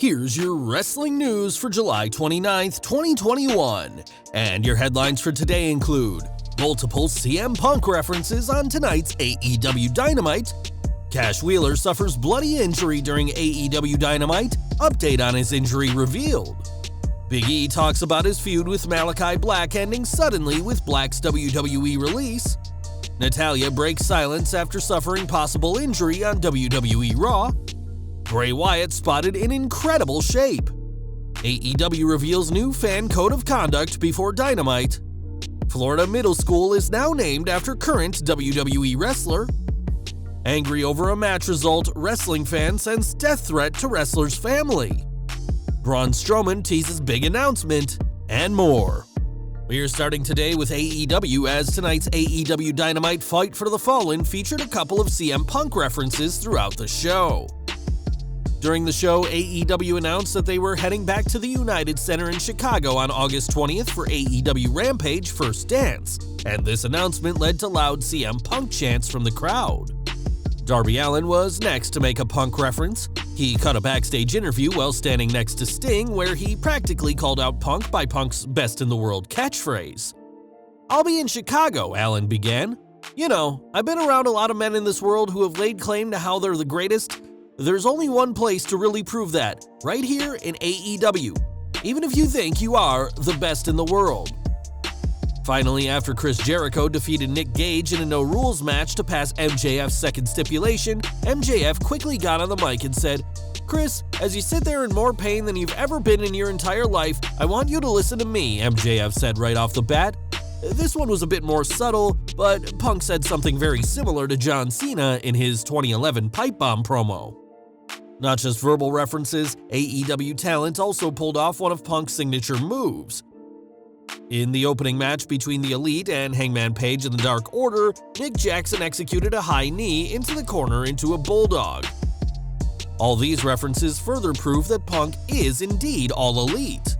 Here's your wrestling news for July 29th, 2021. And your headlines for today include multiple CM Punk references on tonight's AEW Dynamite, Cash Wheeler suffers bloody injury during AEW Dynamite, update on his injury revealed. Big E talks about his feud with Malachi Black ending suddenly with Black's WWE release. Natalya breaks silence after suffering possible injury on WWE Raw. Bray Wyatt spotted in incredible shape. AEW reveals new fan code of conduct before Dynamite. Florida Middle School is now named after current WWE wrestler. Angry over a match result, wrestling fan sends death threat to wrestler's family. Braun Strowman teases big announcement, and more. We are starting today with AEW, as tonight's AEW Dynamite Fight for the Fallen featured a couple of CM Punk references throughout the show. During the show, AEW announced that they were heading back to the United Center in Chicago on August 20th for AEW Rampage First Dance, and this announcement led to loud CM Punk chants from the crowd. Darby Allin was next to make a Punk reference. He cut a backstage interview while standing next to Sting, where he practically called out Punk by Punk's Best in the World catchphrase. "I'll be in Chicago," Allin began. "You know, I've been around a lot of men in this world who have laid claim to how they're the greatest. There's only one place to really prove that, right here in AEW, even if you think you are the best in the world." Finally, after Chris Jericho defeated Nick Gage in a no-rules match to pass MJF's second stipulation, MJF quickly got on the mic and said, "Chris, as you sit there in more pain than you've ever been in your entire life, I want you to listen to me," MJF said right off the bat. This one was a bit more subtle, but Punk said something very similar to John Cena in his 2011 Pipe Bomb promo. Not just verbal references, AEW talent also pulled off one of Punk's signature moves. In the opening match between the Elite and Hangman Page and the Dark Order, Nick Jackson executed a high knee into the corner into a bulldog. All these references further prove that Punk is indeed all elite.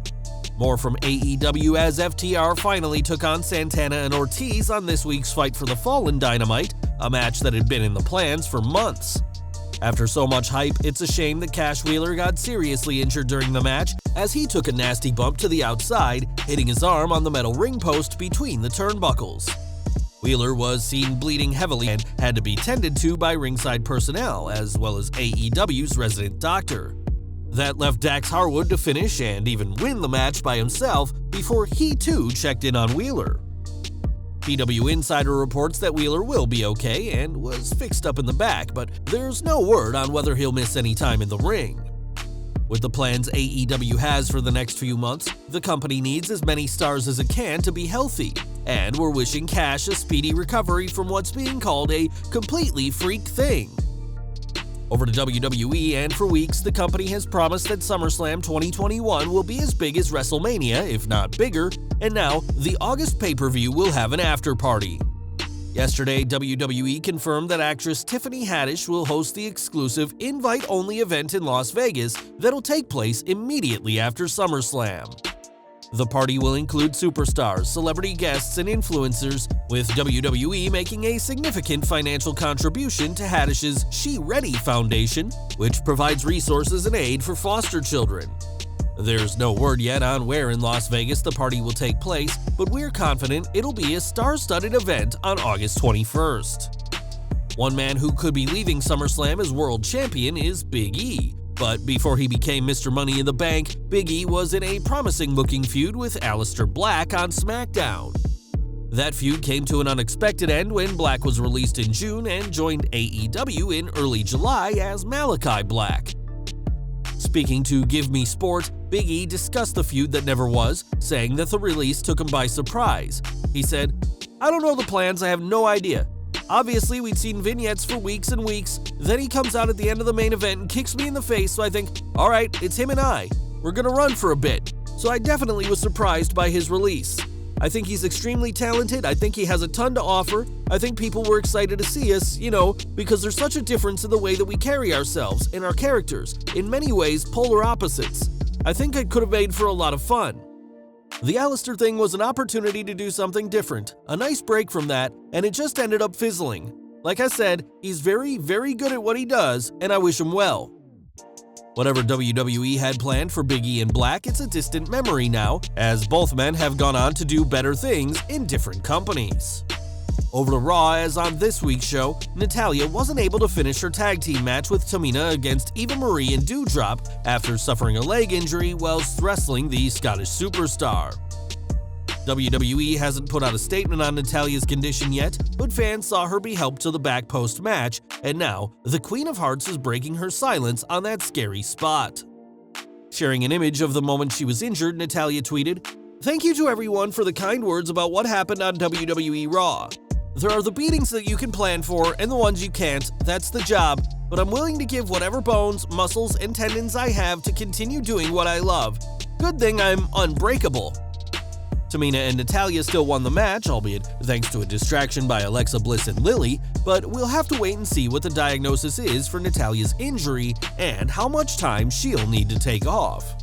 More from AEW as FTR finally took on Santana and Ortiz on this week's Fight for the Fallen Dynamite, a match that had been in the plans for months. After so much hype, it's a shame that Cash Wheeler got seriously injured during the match, as he took a nasty bump to the outside, hitting his arm on the metal ring post between the turnbuckles. Wheeler was seen bleeding heavily and had to be tended to by ringside personnel, as well as AEW's resident doctor. That left Dax Harwood to finish and even win the match by himself before he too checked in on Wheeler. PW Insider reports that Wheeler will be okay and was fixed up in the back, but there's no word on whether he'll miss any time in the ring. With the plans AEW has for the next few months, the company needs as many stars as it can to be healthy, and we're wishing Cash a speedy recovery from what's being called a completely freak thing. Over to WWE, and for weeks, the company has promised that SummerSlam 2021 will be as big as WrestleMania, if not bigger, and now the August pay-per-view will have an after-party. Yesterday, WWE confirmed that actress Tiffany Haddish will host the exclusive invite-only event in Las Vegas that'll take place immediately after SummerSlam. The party will include superstars, celebrity guests, and influencers, with WWE making a significant financial contribution to Haddish's She Ready Foundation, which provides resources and aid for foster children. There's no word yet on where in Las Vegas the party will take place, but we're confident it'll be a star-studded event on August 21st. One man who could be leaving SummerSlam as world champion is Big E. But before he became Mr. Money in the Bank, Big E was in a promising-looking feud with Aleister Black on SmackDown. That feud came to an unexpected end when Black was released in June and joined AEW in early July as Malachi Black. Speaking to Give Me Sport, Big E discussed the feud that never was, saying that the release took him by surprise. He said, "I don't know the plans, I have no idea. Obviously, we'd seen vignettes for weeks and weeks, then he comes out at the end of the main event and kicks me in the face, so I think, alright, it's him and I. We're gonna run for a bit." So I definitely was surprised by his release. I think he's extremely talented, I think he has a ton to offer, I think people were excited to see us, because there's such a difference in the way that we carry ourselves, in our characters, in many ways polar opposites. I think it could have made for a lot of fun. The Aleister thing was an opportunity to do something different, a nice break from that, and it just ended up fizzling. Like I said, he's very, very good at what he does, and I wish him well. Whatever WWE had planned for Big E and Black, it's a distant memory now, as both men have gone on to do better things in different companies. Over to Raw, as on this week's show, Natalya wasn't able to finish her tag team match with Tamina against Eva Marie and Doudrop after suffering a leg injury whilst wrestling the Scottish superstar. WWE hasn't put out a statement on Natalya's condition yet, but fans saw her be helped to the back post-match, and now the Queen of Hearts is breaking her silence on that scary spot. Sharing an image of the moment she was injured, Natalya tweeted, "Thank you to everyone for the kind words about what happened on WWE Raw. There are the beatings that you can plan for and the ones you can't, that's the job, but I'm willing to give whatever bones, muscles, and tendons I have to continue doing what I love. Good thing I'm unbreakable." Tamina and Natalya still won the match, albeit thanks to a distraction by Alexa Bliss and Lily, but we'll have to wait and see what the diagnosis is for Natalya's injury and how much time she'll need to take off.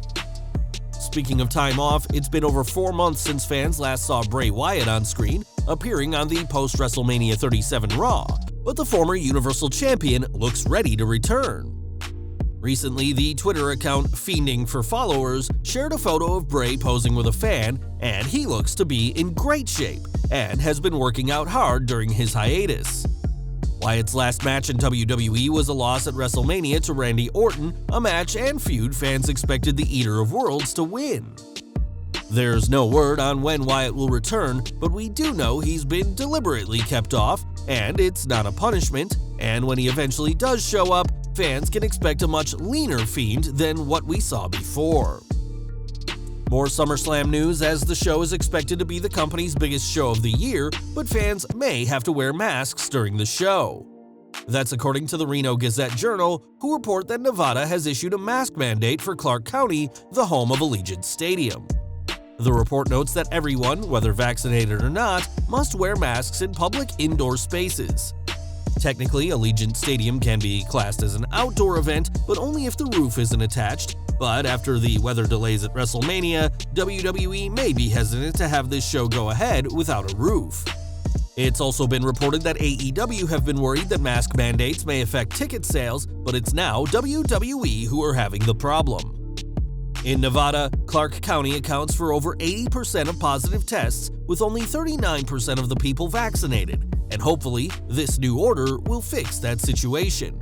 Speaking of time off, it's been over 4 months since fans last saw Bray Wyatt on screen, appearing on the post-WrestleMania 37 Raw, but the former Universal Champion looks ready to return. Recently, the Twitter account Fiending for Followers shared a photo of Bray posing with a fan, and he looks to be in great shape and has been working out hard during his hiatus. Wyatt's last match in WWE was a loss at WrestleMania to Randy Orton, a match and feud fans expected the Eater of Worlds to win. There's no word on when Wyatt will return, but we do know he's been deliberately kept off, and it's not a punishment, and when he eventually does show up, fans can expect a much leaner Fiend than what we saw before. More SummerSlam news, as the show is expected to be the company's biggest show of the year, but fans may have to wear masks during the show. That's according to the Reno Gazette-Journal, who report that Nevada has issued a mask mandate for Clark County, the home of Allegiant Stadium. The report notes that everyone, whether vaccinated or not, must wear masks in public indoor spaces. Technically, Allegiant Stadium can be classed as an outdoor event, but only if the roof isn't attached. But after the weather delays at WrestleMania, WWE may be hesitant to have this show go ahead without a roof. It's also been reported that AEW have been worried that mask mandates may affect ticket sales, but it's now WWE who are having the problem. In Nevada, Clark County accounts for over 80% of positive tests, with only 39% of the people vaccinated, and hopefully, this new order will fix that situation.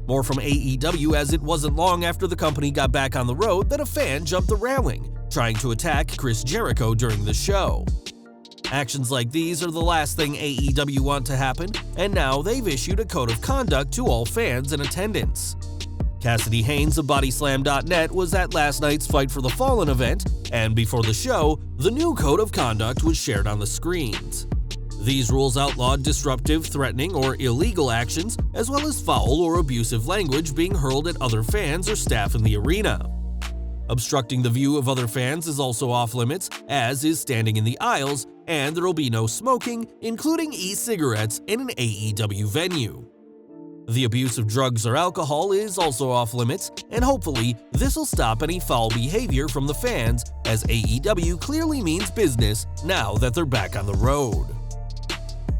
More from AEW, as it wasn't long after the company got back on the road that a fan jumped the railing, trying to attack Chris Jericho during the show. Actions like these are the last thing AEW want to happen, and now they've issued a code of conduct to all fans in attendance. Cassidy Haynes of Bodyslam.net was at last night's Fight for the Fallen event, and before the show, the new code of conduct was shared on the screens. These rules outlawed disruptive, threatening, or illegal actions, as well as foul or abusive language being hurled at other fans or staff in the arena. Obstructing the view of other fans is also off limits, as is standing in the aisles, and there will be no smoking, including e-cigarettes, in an AEW venue. The abuse of drugs or alcohol is also off limits, and hopefully this will stop any foul behavior from the fans, as AEW clearly means business now that they're back on the road.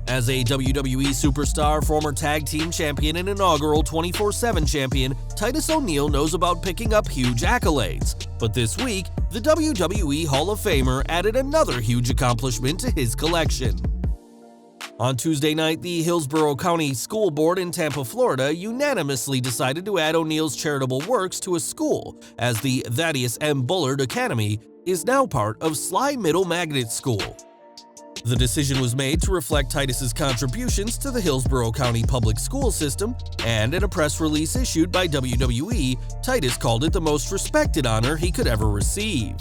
As a WWE superstar, former tag team champion, and inaugural 24/7 champion, Titus O'Neil knows about picking up huge accolades. But this week, the WWE Hall of Famer added another huge accomplishment to his collection. On Tuesday night, the Hillsborough County School Board in Tampa, Florida, unanimously decided to add O'Neil's charitable works to a school, as the Thaddeus M. Bullard Academy is now part of Sly Middle Magnet School. The decision was made to reflect Titus's contributions to the Hillsborough County public school system, and in a press release issued by WWE, Titus called it the most respected honor he could ever receive.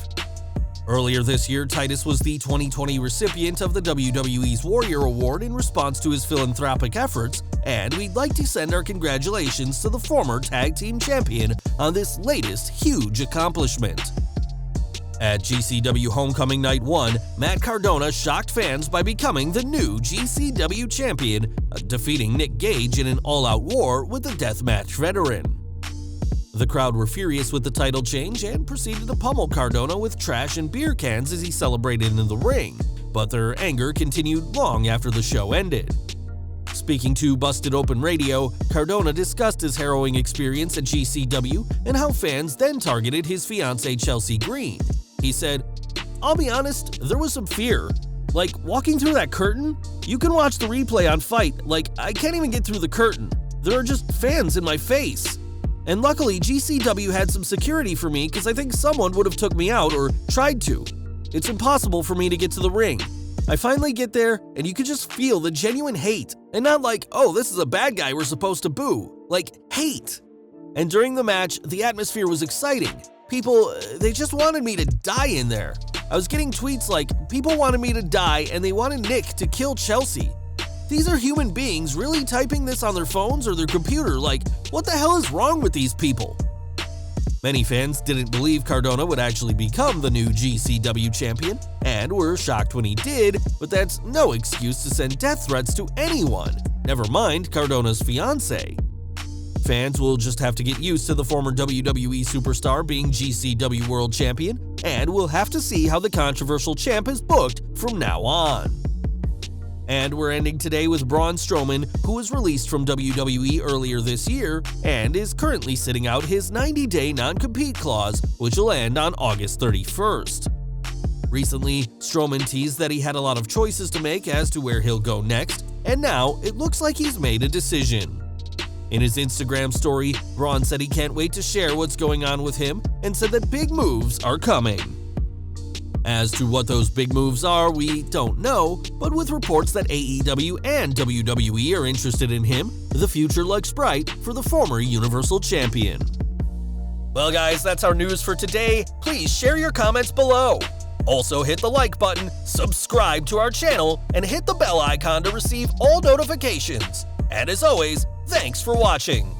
Earlier this year, Titus was the 2020 recipient of the WWE's Warrior Award in response to his philanthropic efforts, and we'd like to send our congratulations to the former tag team champion on this latest huge accomplishment. At GCW Homecoming Night 1, Matt Cardona shocked fans by becoming the new GCW champion, defeating Nick Gage in an all-out war with the deathmatch veteran. The crowd were furious with the title change and proceeded to pummel Cardona with trash and beer cans as he celebrated in the ring, but their anger continued long after the show ended. Speaking to Busted Open Radio, Cardona discussed his harrowing experience at GCW and how fans then targeted his fiancée Chelsea Green. He said, "I'll be honest, there was some fear. Like, walking through that curtain? You can watch the replay on Fight, like, I can't even get through the curtain. There are just fans in my face. And luckily, GCW had some security for me because I think someone would have took me out or tried to. It's impossible for me to get to the ring. I finally get there, and you could just feel the genuine hate, and not like, oh, this is a bad guy we're supposed to boo. Like, hate. And during the match, the atmosphere was exciting. People, they just wanted me to die in there. I was getting tweets like, people wanted me to die and they wanted Nick to kill Chelsea. These are human beings really typing this on their phones or their computer, like, what the hell is wrong with these people?" Many fans didn't believe Cardona would actually become the new GCW champion, and were shocked when he did, but that's no excuse to send death threats to anyone, never mind Cardona's fiancée. Fans will just have to get used to the former WWE superstar being GCW World Champion, and we'll have to see how the controversial champ is booked from now on. And we're ending today with Braun Strowman, who was released from WWE earlier this year and is currently sitting out his 90-day non-compete clause, which will end on August 31st. Recently, Strowman teased that he had a lot of choices to make as to where he'll go next, and now it looks like he's made a decision. In his Instagram story, Braun said he can't wait to share what's going on with him and said that big moves are coming. As to what those big moves are, we don't know, but with reports that AEW and WWE are interested in him, the future looks bright for the former Universal Champion. Well guys, that's our news for today. Please share your comments below. Also hit the like button, subscribe to our channel, and hit the bell icon to receive all notifications. And as always, thanks for watching.